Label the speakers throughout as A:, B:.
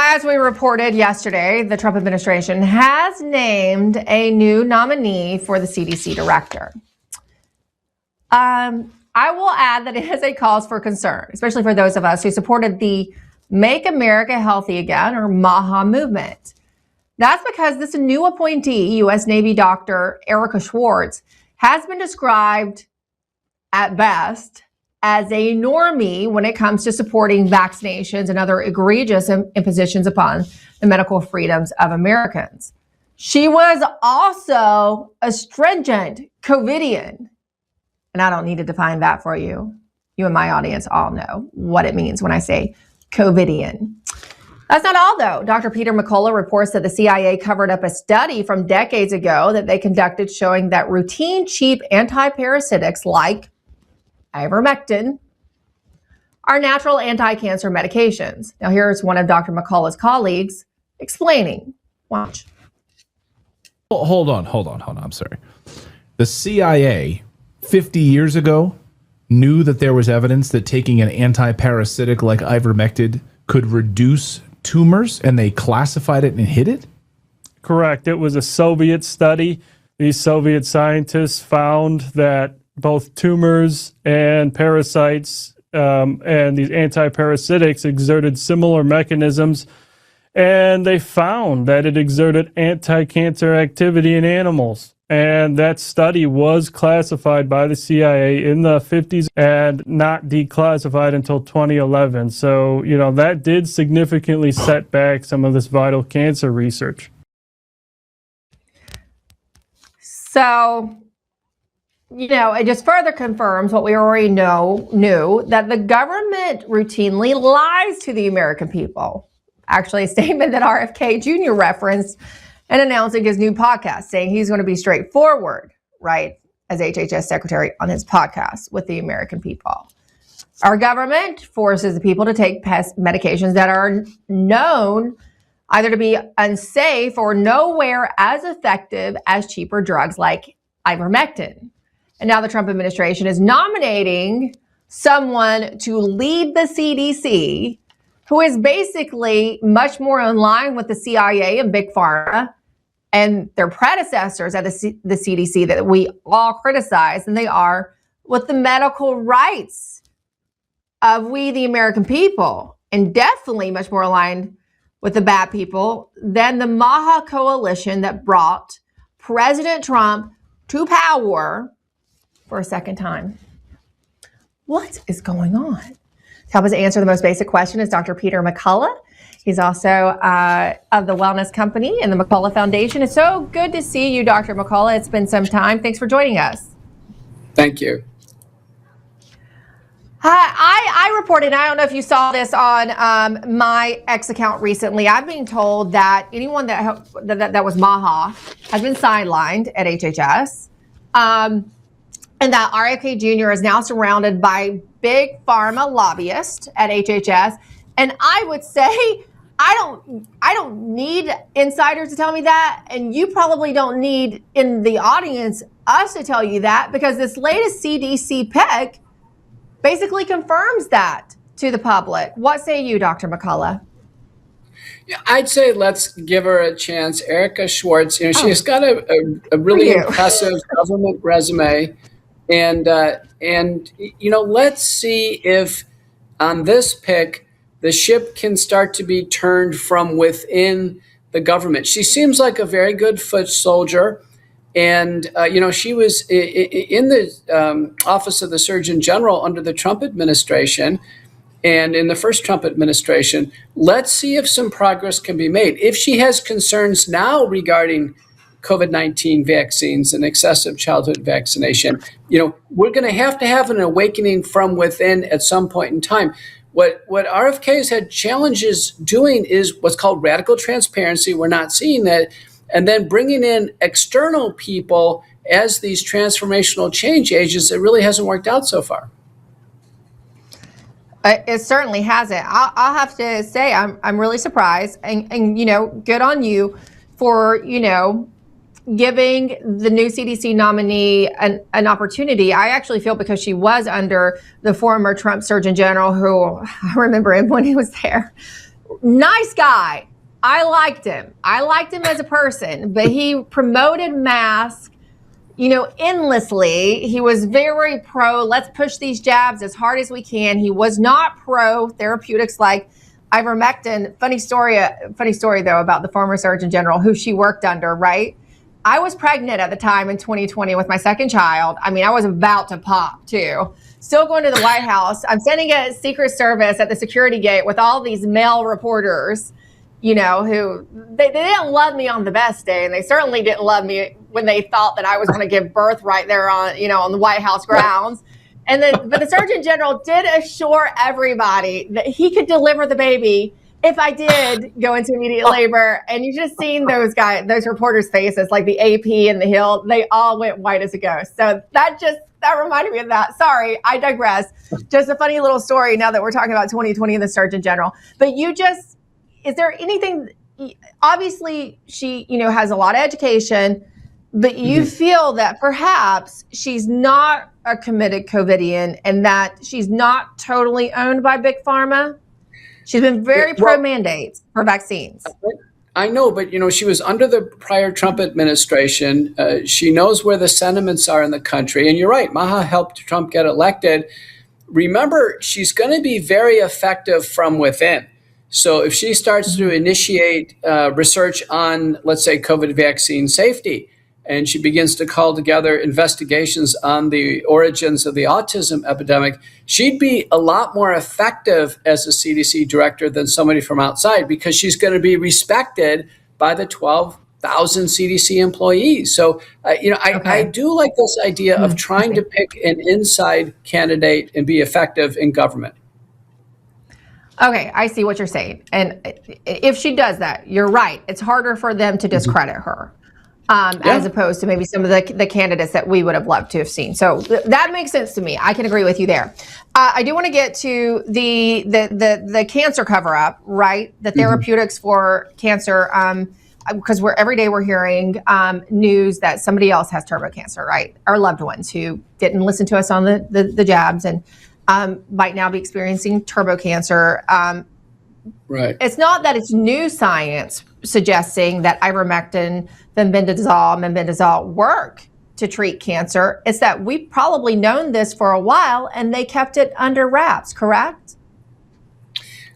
A: As we reported yesterday, the Trump administration has named a new nominee for the CDC director. I will add that it is a cause for concern, especially for those of us who supported the Make America Healthy Again, or MAHA movement. That's because this new appointee, U.S. Navy Dr. Erica Schwartz, has been described at best as a normie when it comes to supporting vaccinations and other egregious impositions upon the medical freedoms of Americans. She was also a stringent COVIDian. And I don't need to define that for you. You and my audience all know what it means when I say COVIDian. That's not all, though. Dr. Peter McCullough reports that the CIA covered up a study from decades ago that they conducted showing that routine, cheap antiparasitics like ivermectin are natural anti-cancer medications. Now, here's one of Dr. McCullough's colleagues explaining. Watch.
B: Hold on. I'm sorry. The CIA 50 years ago knew that there was evidence that taking an anti-parasitic like ivermectin could reduce tumors, and they classified it and hid it?
C: Correct. It was a Soviet study. These Soviet scientists found that both tumors and parasites and these antiparasitics exerted similar mechanisms, and they found that it exerted anti-cancer activity in animals. And that study was classified by the CIA in the 50s and not declassified until 2011. So, that did significantly set back some of this vital cancer research.
A: So, it just further confirms what we already knew, that the government routinely lies to the American people. Actually, a statement that RFK Jr. referenced in announcing his new podcast, saying he's going to be straightforward, right, as HHS secretary on his podcast with the American people. Our government forces the people to take pest medications that are known either to be unsafe or nowhere as effective as cheaper drugs like ivermectin. And now the Trump administration is nominating someone to lead the CDC who is basically much more in line with the CIA and Big Pharma and their predecessors at the CDC that we all criticize than they are with the medical rights of we, the American people, and definitely much more aligned with the bad people than the MAHA coalition that brought President Trump to power for a second time. What is going on? To help us answer the most basic question is Dr. Peter McCullough. He's also of the Wellness Company and the McCullough Foundation. It's so good to see you, Dr. McCullough. It's been some time. Thanks for joining us.
D: Thank you.
A: I reported, I don't know if you saw this on my X account recently. I've been told that anyone that was MAHA has been sidelined at HHS. And that RFK Jr. is now surrounded by big pharma lobbyists at HHS. And I would say, I don't need insiders to tell me that. And you probably don't need in the audience us to tell you that, because this latest CDC pick basically confirms that to the public. What say you, Dr. McCullough?
D: Yeah, I'd say let's give her a chance. Erica Schwartz, she's got a really impressive government resume. And let's see if on this pick, the ship can start to be turned from within the government. She seems like a very good foot soldier. And, she was in the office of the Surgeon General under the Trump administration and in the first Trump administration. Let's see if some progress can be made. If she has concerns now regarding COVID-19 vaccines and excessive childhood vaccination, we're going to have an awakening from within at some point in time. What RFK has had challenges doing is what's called radical transparency. We're not seeing that. And then bringing in external people as these transformational change agents, it really hasn't worked out so far.
A: It certainly hasn't. I'll have to say I'm really surprised, and good on you for giving the new CDC nominee an opportunity. I actually feel because she was under the former Trump Surgeon General, who I remember him when he was there, Nice guy. I liked him. I liked him as a person, but he promoted masks, endlessly. He was very pro, let's push these jabs as hard as we can. He was not pro therapeutics like ivermectin. Funny story though about the former Surgeon General who she worked under, right? I was pregnant at the time in 2020 with my second child. I mean, I was about to pop too. Still going to the White House. I'm sending a Secret Service at the security gate with all these male reporters, who they didn't love me on the best day, and they certainly didn't love me when they thought that I was going to give birth right there on the White House grounds. But the Surgeon General did assure everybody that he could deliver the baby if I did go into immediate labor. And you just seen those reporters' faces, like the AP and the Hill, they all went white as a ghost. So that reminded me of that. Sorry, I digress. Just a funny little story now that we're talking about 2020 and the Surgeon General. But is there anything, obviously she, has a lot of education, but you feel that perhaps she's not a committed COVIDian and that she's not totally owned by Big Pharma? She's been very pro-mandates for vaccines.
D: I know, but she was under the prior Trump administration. She knows where the sentiments are in the country. And you're right, Maha helped Trump get elected. Remember, she's going to be very effective from within. So if she starts to initiate research on, let's say, COVID vaccine safety, and she begins to call together investigations on the origins of the autism epidemic, she'd be a lot more effective as a CDC director than somebody from outside, because she's going to be respected by the 12,000 CDC employees. So, I do like this idea of trying to pick an inside candidate and be effective in government.
A: Okay, I see what you're saying. And if she does that, you're right. It's harder for them to discredit her. As opposed to maybe some of the candidates that we would have loved to have seen. So that makes sense to me. I can agree with you there. I do want to get to the cancer cover-up, right? The therapeutics for cancer, because every day we're hearing news that somebody else has turbo cancer, right? Our loved ones who didn't listen to us on the jabs and might now be experiencing turbo cancer.
D: Right.
A: It's not that it's new science suggesting that ivermectin, mebendazole work to treat cancer. It's that we've probably known this for a while and they kept it under wraps, correct?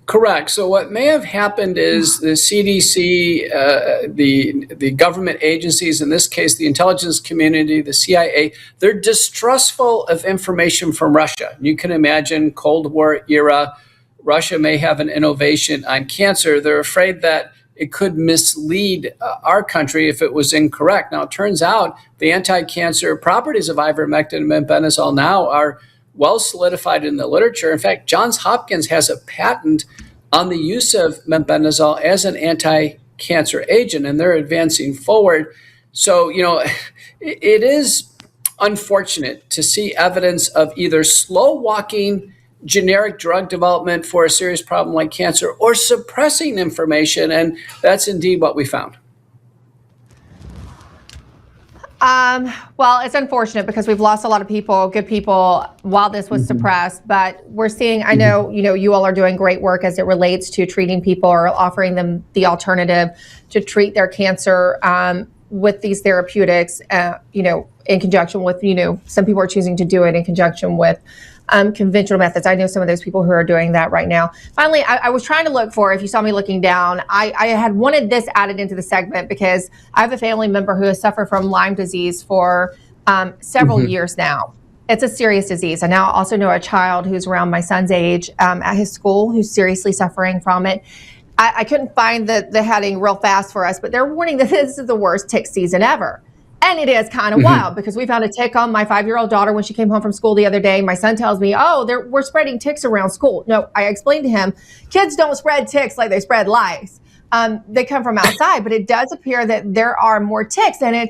D: Correct. So what may have happened is the CDC, the government agencies, in this case, the intelligence community, the CIA, they're distrustful of information from Russia. You can imagine Cold War era, Russia may have an innovation on cancer. They're afraid that it could mislead our country if it was incorrect. Now, it turns out the anti-cancer properties of ivermectin and mebendazole now are well solidified in the literature. In fact, Johns Hopkins has a patent on the use of mebendazole as an anti-cancer agent, and they're advancing forward. So, it is unfortunate to see evidence of either slow walking generic drug development for a serious problem like cancer or suppressing information. And that's indeed what we found.
A: Well, it's unfortunate because we've lost a lot of people, good people, while this was suppressed. But we're seeing, I know, you all are doing great work as it relates to treating people or offering them the alternative to treat their cancer with these therapeutics, in conjunction with, some people are choosing to do it in conjunction with conventional methods. I know some of those people who are doing that right now. Finally, I was trying to look for, if you saw me looking down, I had wanted this added into the segment because I have a family member who has suffered from Lyme disease for several years now. It's a serious disease. I now also know a child who's around my son's age at his school who's seriously suffering from it. I couldn't find the heading real fast for us, but they're warning that this is the worst tick season ever. And it is kind of wild because we found a tick on my 5-year-old daughter when she came home from school the other day. My son tells me, we're spreading ticks around school. No, I explained to him, kids don't spread ticks like they spread lice. They come from outside, but it does appear that there are more ticks. And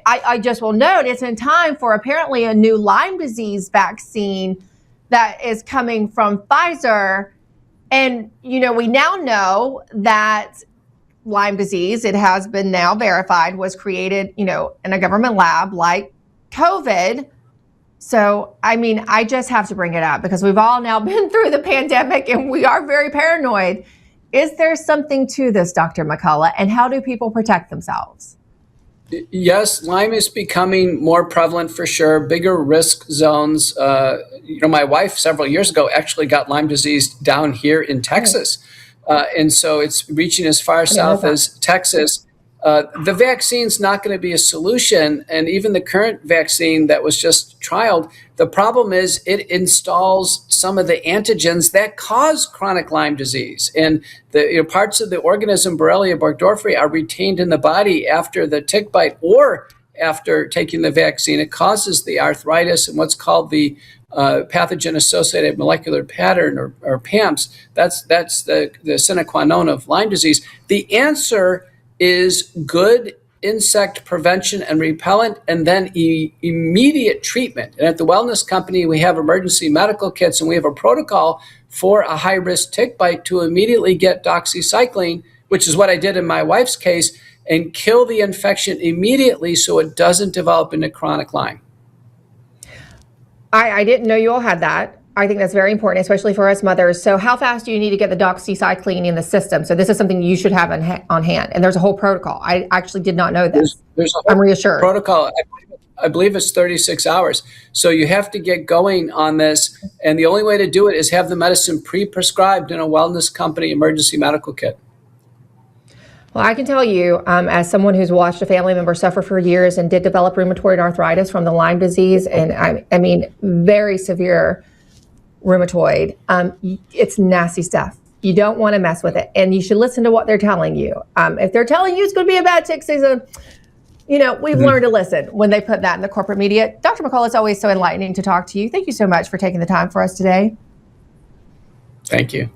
A: I just will note it's in time for apparently a new Lyme disease vaccine that is coming from Pfizer. And, we now know that Lyme disease, it has been now verified, was created, in a government lab like COVID. So, I just have to bring it up because we've all now been through the pandemic and we are very paranoid. is there something to this, Dr. McCullough, and how do people protect themselves?
D: Yes, Lyme is becoming more prevalent for sure, bigger risk zones. My wife several years ago actually got Lyme disease down here in Texas. And so it's reaching as far south as Texas. The vaccine's not going to be a solution. And even the current vaccine that was just trialed, the problem is it installs some of the antigens that cause chronic Lyme disease. And the parts of the organism, Borrelia burgdorferi, are retained in the body after the tick bite or after taking the vaccine. It causes the arthritis and what's called the pathogen-associated molecular pattern, or PAMPs. That's the sine qua non of Lyme disease. The answer is good insect prevention and repellent, and then immediate treatment. And at the Wellness Company, we have emergency medical kits, and we have a protocol for a high-risk tick bite to immediately get doxycycline, which is what I did in my wife's case, and kill the infection immediately so it doesn't develop into chronic Lyme.
A: I didn't know you all had that. I think that's very important, especially for us mothers. So how fast do you need to get the doxycycline in the system? So this is something you should have on hand. And there's a whole protocol. I actually did not know this.
D: There's a whole
A: I'm reassured.
D: Protocol. I believe it's 36 hours. So you have to get going on this. And the only way to do it is have the medicine pre-prescribed in a Wellness Company emergency medical kit.
A: Well, I can tell you, as someone who's watched a family member suffer for years and did develop rheumatoid arthritis from the Lyme disease, and I mean, very severe rheumatoid, it's nasty stuff. You don't want to mess with it, and you should listen to what they're telling you. If they're telling you it's going to be a bad tick season, we've learned to listen when they put that in the corporate media. Dr. McCullough, it's always so enlightening to talk to you. Thank you so much for taking the time for us today.
D: Thank you.